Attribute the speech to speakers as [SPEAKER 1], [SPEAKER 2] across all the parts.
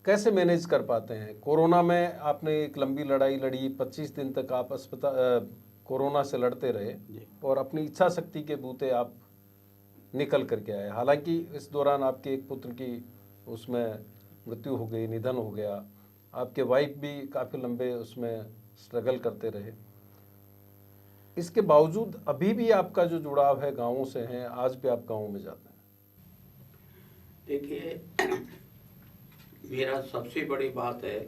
[SPEAKER 1] कैसे मैनेज कर पाते हैं? कोरोना में आपने एक लंबी लड़ाई लड़ी, 25 दिन तक आप कोरोना से लड़ते रहे और अपनी इच्छा शक्ति के बूते आप निकल करके आए। हालांकि इस दौरान आपके एक पुत्र की उसमें मृत्यु हो गई, निधन हो गया, आपके वाइफ भी काफ़ी लंबे उसमें स्ट्रगल करते रहे। इसके बावजूद अभी भी आपका जो जुड़ाव है गाँवों से है, आज भी आप गाँव में जाते हैं?
[SPEAKER 2] देखिए, मेरा सबसे बड़ी बात है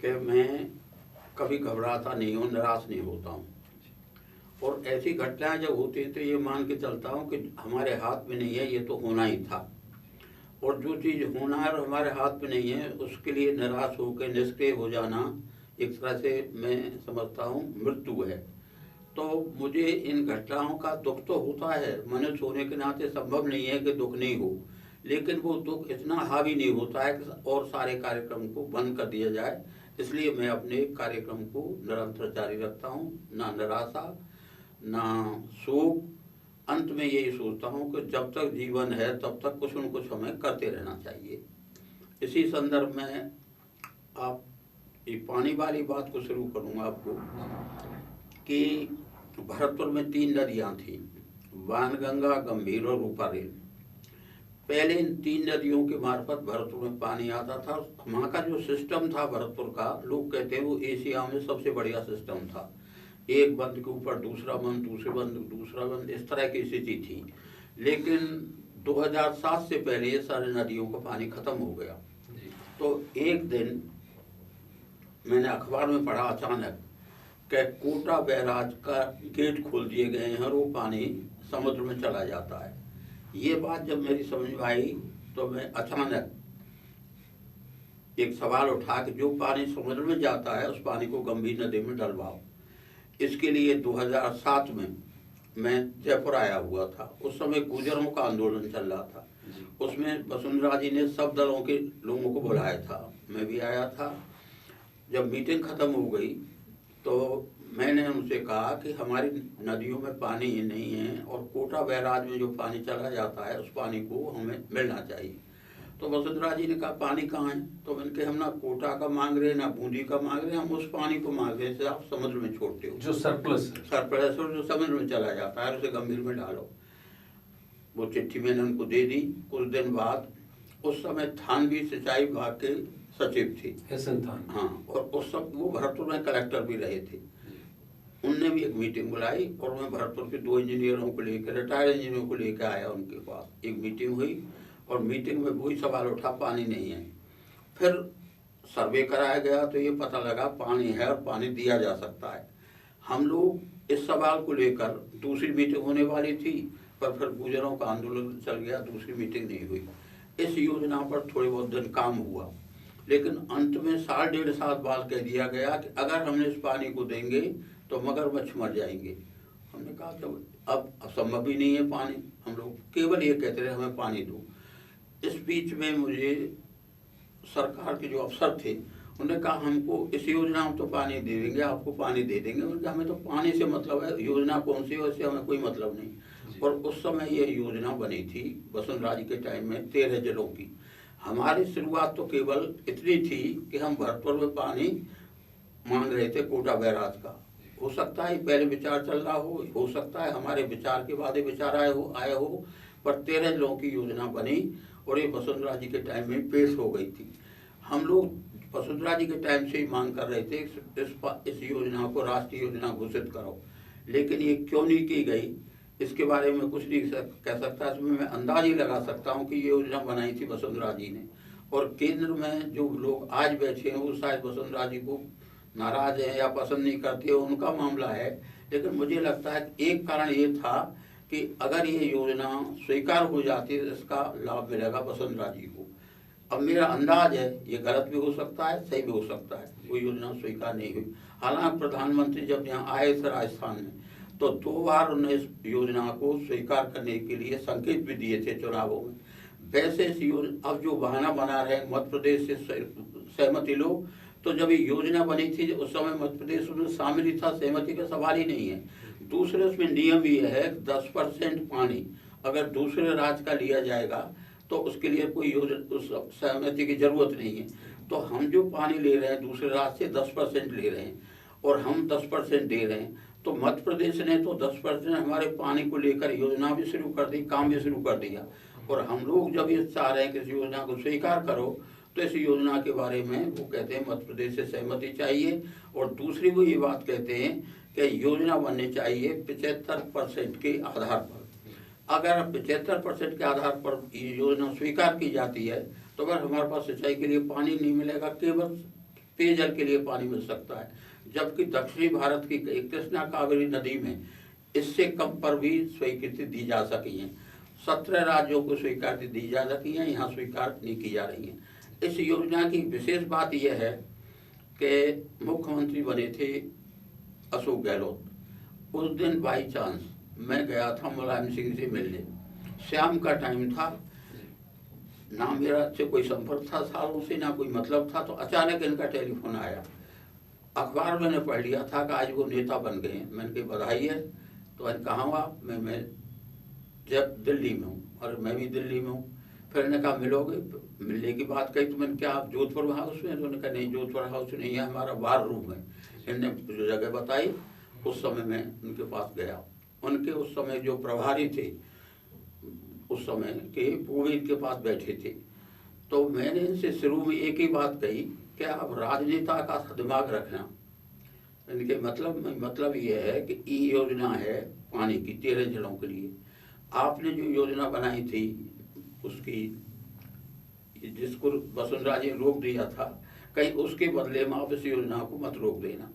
[SPEAKER 2] कि मैं कभी घबराता नहीं हूँ, निराश नहीं होता हूँ। और ऐसी घटनाएं जब होती हैं तो ये मान के चलता हूँ कि हमारे हाथ में नहीं है, ये तो होना ही था। और जो चीज़ होना है और हमारे हाथ में नहीं है, उसके लिए निराश होकर निष्क्रिय हो जाना एक तरह से मैं समझता हूँ मृत्यु है। तो मुझे इन घटनाओं का दुख तो होता है, मनुष्य होने के नाते संभव नहीं है कि दुख नहीं हो, लेकिन वो दुख इतना हावी नहीं होता है कि और सारे कार्यक्रम को बंद कर दिया जाए। इसलिए मैं अपने कार्यक्रम को निरंतर जारी रखता हूँ, ना निराशा ना शोक। अंत में यही सोचता हूँ कि जब तक जीवन है तब तक कुछ न कुछ हमें करते रहना चाहिए। इसी संदर्भ में आप ये पानी वाली बात को शुरू करूँगा आपको कि भरतपुर में 3 नदियाँ थीं, बाणगंगा, गंभीर और रूपारेल। पहले इन 3 नदियों के मार्फत भरतपुर में पानी आता था। वहाँ का जो सिस्टम था भरतपुर का, लोग कहते हैं वो एशिया में सबसे बढ़िया सिस्टम था। एक बंद के ऊपर दूसरा बंद, दूसरे बंद दूसरा बंद, इस तरह की स्थिति थी। लेकिन 2007 से पहले ये सारे नदियों का पानी खत्म हो गया। तो एक दिन मैंने अखबार में पढ़ा अचानक कि कोटा बैराज का गेट खोल दिए गए हैं और वो पानी समुद्र में चला जाता है। ये बात जब मेरी समझ में आई तो मैं अचानक एक सवाल उठा कि जो पानी समुद्र में जाता है उस पानी को गंभीर नदी में डलवाओ। इसके लिए 2007 में मैं जयपुर आया हुआ था। उस समय गुर्जरों का आंदोलन चल रहा था। उसमें वसुंधरा जी ने सब दलों के लोगों को बुलाया था, मैं भी आया था। जब मीटिंग खत्म हो गई तो मैंने उनसे कहा कि हमारी नदियों में पानी ही नहीं है और कोटा बैराज में जो पानी चला जाता है उस पानी को हमें मिलना चाहिए। तो वसुंधरा जी ने कहा पानी कहाँ है? तो मैंने कहा हम ना कोटा का मांग रहे ना बूंदी का मांग रहे, हम उस पानी को मांग रहे हैं आप समुद्र में छोड़ते हो,
[SPEAKER 1] जो सरप्लस
[SPEAKER 2] जो समुद्र में चला जाता है उसे गंभीर में डालो। वो चिट्ठी मैंने उनको दे दी। कुछ दिन बाद उस समय थानवी सिंचाई विभाग के सचिव थे, हाँ, और उस सब वो भरतपुर में कलेक्टर भी रहे थे। उनने भी एक मीटिंग बुलाई और मैं भरतपुर के 2 इंजीनियरों को लेकर, रिटायर्ड इंजीनियरों को लेकर आया उनके पास। एक मीटिंग हुई और मीटिंग में वही सवाल उठा पानी नहीं है। फिर सर्वे कराया गया तो ये पता लगा पानी है और पानी दिया जा सकता है। हम लोग इस सवाल को लेकर दूसरी मीटिंग होने वाली थी, पर फिर गुर्जरों का आंदोलन चल गया, दूसरी मीटिंग नहीं हुई। इस योजना पर थोड़े बहुत दिन काम हुआ, लेकिन अंत में 1.5 बाद कह दिया गया कि अगर हमने इस पानी को देंगे तो मगरमच्छ मर जाएंगे। हमने कहा कि अब संभव ही नहीं है पानी, हम लोग केवल ये कहते रहे हमें पानी दो। इस बीच में मुझे सरकार के जो अफसर थे उन्होंने कहा हमको इस योजना में तो पानी दे देंगे, आपको पानी दे देंगे। उन्होंने कहा हमें तो पानी से मतलब है, योजना कौन सी है उससे हमें कोई मतलब नहीं। और उस समय ये योजना बनी थी वसुंधरा जी के टाइम में 13 जिलों की। हमारी शुरुआत तो केवल इतनी थी कि हम भरतपुर में पानी मांग रहे थे कोटा बैराज का। हो सकता है पहले विचार चल रहा हो सकता है हमारे विचार के बाद विचार आए हो, पर 13 जिलों की योजना बनी और ये वसुंधरा जी के टाइम में पेश हो गई थी। हम लोग वसुंधरा जी के टाइम से ही मांग कर रहे थे इस योजना को राष्ट्रीय योजना घोषित करो, लेकिन ये क्यों नहीं की गई इसके बारे में कुछ नहीं कह सकता। इसमें मैं अंदाज ही लगा सकता हूँ कि ये योजना बनाई थी वसुंधरा जी ने, और केंद्र में जो लोग आज बैठे हैं वो शायद वसुंधरा जी को नाराज है या पसंद नहीं करते हो, उनका मामला है। लेकिन मुझे लगता है एक कारण ये था कि अगर ये योजना स्वीकार हो जाती है तो इसका लाभ मिलेगा वसुंधरा जी को। अब मेरा अंदाज है ये गलत भी हो सकता है, सही भी हो सकता है, वो योजना स्वीकार नहीं हुई। हालांकि प्रधानमंत्री जब यहाँ आए थे राजस्थान में तो 2 बार उन्होंने इस योजना को स्वीकार करने के लिए संकेत भी दिए थे चुनावों में। वैसे इस योजना अब जो बहाना बना रहे हैं मध्य प्रदेश से सहमति लो, तो जब ये योजना बनी थी उस समय मध्य प्रदेश उसमें शामिल ही था, सहमति का सवाल ही नहीं है। दूसरे उसमें नियम ये है 10% पानी अगर दूसरे राज्य का लिया जाएगा तो उसके लिए कोई उस सहमति की जरूरत नहीं है। तो हम जो पानी ले रहे हैं दूसरे राज्य से 10% ले रहे हैं और हम 10% दे रहे हैं, तो मध्य प्रदेश ने तो 10% हमारे पानी को लेकर योजना भी शुरू कर दी, काम भी शुरू कर दिया। और हम लोग जब ये चाह रहे हैं कि इस योजना को स्वीकार करो, तो इस योजना के बारे में वो कहते हैं मध्य प्रदेश से सहमति चाहिए। और दूसरी वो ये बात कहते हैं कि योजना बननी चाहिए 75% के आधार पर। अगर 75% के आधार पर ये योजना स्वीकार की जाती है, तो अगर हमारे पास सिंचाई के लिए पानी नहीं मिलेगा, केवल पेयजल के लिए पानी मिल सकता है। जबकि दक्षिणी भारत की कृष्णा कावेरी नदी में इससे कम पर भी स्वीकृति दी जा सकी है। 17 राज्यों को स्वीकृति दी जा सकी है, यहाँ स्वीकार नहीं की जा रही है। इस योजना की विशेष बात यह है कि मुख्यमंत्री बने थे अशोक गहलोत। उस दिन बाई चांस मैं गया था मुलायम सिंह से मिलने, शाम का टाइम था, ना मेरा से कोई संपर्क था सालों से, ना कोई मतलब था। तो अचानक इनका टेलीफोन आया। अखबार मैंने पढ़ लिया था कि आज वो नेता बन गए हैं। मैंने कही बधाई है। तो मैंने कहा हुआ मैं जब दिल्ली में हूँ, और मैं भी दिल्ली में हूँ। फिर ने कहा मिलोगे, मिलने की बात कही। तो मैंने क्या आप जोधपुर हाउस में? तो उन्होंने कहा नहीं, जोधपुर हाउस नहीं है, हमारा वार रूम है। इन्होंने जो जगह बताई, उस समय मैं उनके पास गया। उनके उस समय जो प्रभारी थे उस समय के, वो इनके पास बैठे थे। तो मैंने इनसे शुरू में एक ही बात कही कि आप राजनेता का दिमाग रखना। इनके मतलब ये है कि ये योजना है पानी की 13 जिलों के लिए। आपने जो योजना बनाई थी उसकी, जिसको वसुंधरा जी ने रोक दिया था, कहीं उसके बदले में आप इस योजना को मत रोक देना।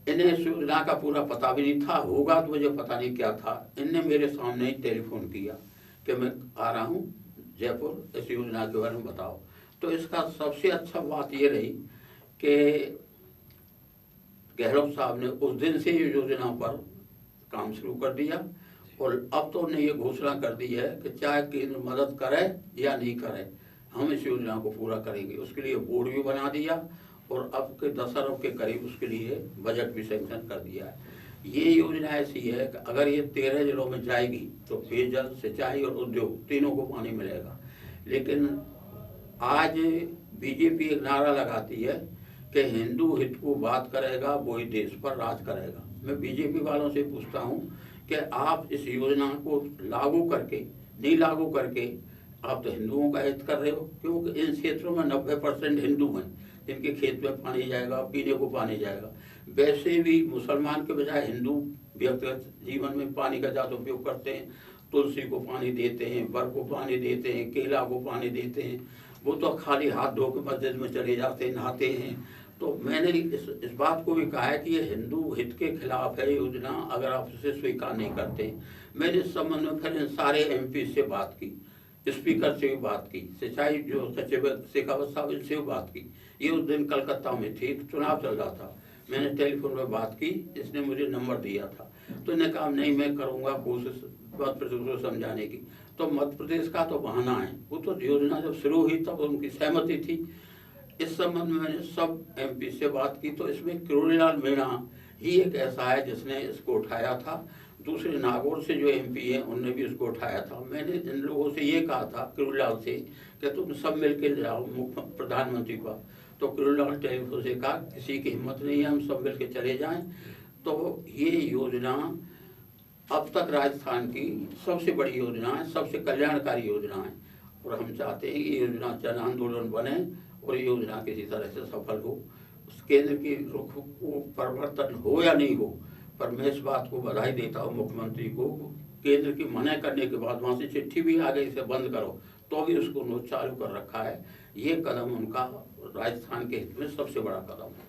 [SPEAKER 2] इन्हें इस योजना का पूरा पता भी नहीं था, होगा तो मुझे पता नहीं क्या था। इनने मेरे सामने ही टेलीफोन किया कि मैं आ रहा हूँ जयपुर, इस योजना के बारे में बताओ। तो इसका सबसे अच्छा बात ये रही कि गहलोत साहब ने उस दिन से ये योजना पर काम शुरू कर दिया। और अब तो उन्होंने ये घोषणा कर दी है कि चाहे केंद्र मदद करे या नहीं करे, हम इस योजना को पूरा करेंगे। उसके लिए बोर्ड भी बना दिया और अब के 10 अरब के करीब उसके लिए बजट भी सैंक्शन कर दिया है। ये योजना ऐसी है कि अगर ये 13 जिलों में जाएगी तो पेयजल, सिंचाई और उद्योग तीनों को पानी मिलेगा। लेकिन आज बीजेपी एक नारा लगाती है कि हिंदू हित को बात करेगा वही देश पर राज करेगा। मैं बीजेपी वालों से पूछता हूँ कि आप इस योजना को लागू करके, नहीं लागू करके आप तो हिंदुओं का हित कर रहे हो, क्योंकि इन क्षेत्रों में 90% हिंदू हैं जिनके खेत में पानी जाएगा, पीने को पानी जाएगा। वैसे भी मुसलमान के बजाय हिंदू व्यक्तिगत जीवन में पानी का ज़्यादा उपयोग करते हैं। तुलसी को पानी देते हैं, बर को पानी देते हैं, केला को पानी देते हैं। वो तो खाली हाथ धो के मस्जिद में चले जाते हैं, नहाते हैं। तो मैंने इस बात को भी कहा है कि ये हिंदू हित के खिलाफ है योजना, अगर आप इसे स्वीकार नहीं करते। मैंने इस संबंध में फिर इन सारे MP से बात की, स्पीकर से भी बात की, सिंचाई जो सचिव शेखावत साहब, इनसे भी बात की। ये उस दिन कलकत्ता में थी, चुनाव चल रहा था। मैंने टेलीफोन पर बात की, इसने मुझे नंबर दिया था। तो इन्हें कहा नहीं, मैं करूँगा कोशिश मध्य प्रदेश को समझाने की। तो मध्य प्रदेश का तो बहाना है, वो तो योजना जब शुरू हुई तब उनकी सहमति थी। इस संबंध में मैंने सब MP से बात की। तो इसमें किरोड़ीलाल मीणा ही एक ऐसा है जिसने इसको उठाया था। दूसरे नागौर से जो MP हैं उनने भी इसको उठाया था। मैंने इन लोगों से ये कहा था, किरोड़ीलाल से, कि तुम सब मिलकर जाओ प्रधानमंत्री पर। तो किरोड़ीलाल टेलीफोन से कहा किसी की हिम्मत नहीं है, हम सब मिलकर चले जाएं। तो ये योजना अब तक राजस्थान की सबसे बड़ी योजना है, सबसे कल्याणकारी योजना है। और हम चाहते हैं कि ये योजना जन आंदोलन बने और ये योजना किसी तरह से सफल हो। उस केंद्र की रुख को परिवर्तन हो या नहीं हो, पर मैं इस बात को बधाई देता हूँ मुख्यमंत्री को। केंद्र की मना करने के बाद वहाँ से चिट्ठी भी आ गई इसे बंद करो, तो भी उसको चालू कर रखा है। ये कदम उनका राजस्थान के हित में सबसे बड़ा कदम है।